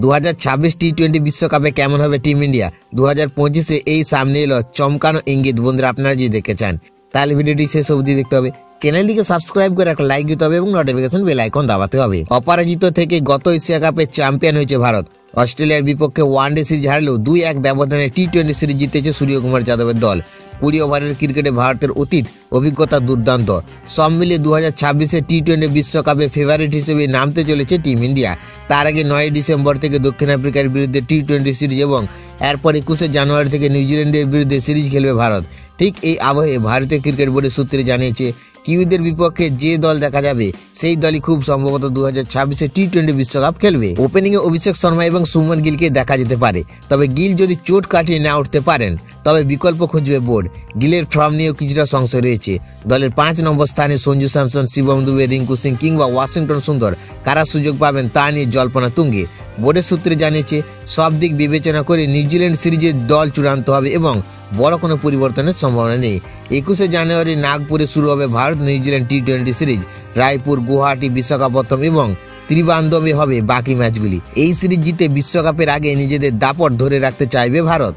2026 টি-20 বিশ্বকাপে কেমন হবে টিম ইন্ডিয়া 2025-এ এই সামনে এলো চমকানো ইঙ্গিত। বন্ধুরা আপনারা যদি দেখতে চান তাহলে ভিডিওটি শেষ অবধি দেখতে হবে, চ্যানেলটিকে সাবস্ক্রাইব করে একটা লাইক দিতে হবে এবং নোটিফিকেশন বেল আইকন দাবাতে হবে। অপরাজিত থেকে গত এশিয়া কাপে চ্যাম্পিয়ন হয়েছে ভারত। অস্ট্রেলিয়ার বিপক্ষে ওয়ানডে সিরিজ হারলেও 2-1 ব্যবধানে টি-20 সিরিজ জিতেছে সূর্যকুমার যাদবের দল। 20 ওভারের ক্রিকেটে ভারতের অতীত অভিজ্ঞতা দুর্দান্ত। সব মিলিয়ে 2026-এ টি-20 বিশ্বকাপে ফেভারিট হিসেবে নামতে চলেছে টিম ইন্ডিয়া। তার আগে 9 ডিসেম্বর থেকে দক্ষিণ আফ্রিকার বিরুদ্ধে টি-20 সিরিজ এবং এরপর 21 জানুয়ারি থেকে নিউজিল্যান্ডের বিরুদ্ধে সিরিজ খেলবে ভারত। ঠিক এই আবহে ভারতীয় ক্রিকেট বোর্ডের সূত্রে জানিয়েছে কিউইদের বিপক্ষে যে দল দেখা যাবে সেই দলই খুব সম্ভবত 2026-এ টি-20 বিশ্বকাপ খেলবে। ওপেনিংয়ে অভিষেক শর্মা এবং সুমন গিলকে দেখা যেতে পারে, তবে গিল যদি চোট কাটিয়ে না উঠতে পারেন তবে বিকল্প খুঁজবে বোর্ড। গিলের ফর্ম নিয়েও কিছুটা সংশয় রয়েছে। দলের 5 নম্বর স্থানে সঞ্জু স্যামসন, শিবম দুবে, রিঙ্কু সিং কিংবা ওয়াশিংটন সুন্দর কারা সুযোগ পাবেন তা নিয়ে জল্পনা তুঙ্গে। বোর্ডের সূত্রে জানিয়েছে সব দিক বিবেচনা করে নিউজিল্যান্ড সিরিজের দল চূড়ান্ত হবে এবং বড় কোনো পরিবর্তনের সম্ভাবনা নেই। 21 জানুয়ারি নাগপুরে শুরু হবে ভারত নিউজিল্যান্ড টি-20 সিরিজ। রায়পুর, গুয়াহাটি, বিশাখাপত্তনম এবং ত্রিবান্ধবে হবে বাকি ম্যাচগুলি। এই সিরিজ জিতে বিশ্বকাপের আগে নিজেদের দাপট ধরে রাখতে চাইবে ভারত।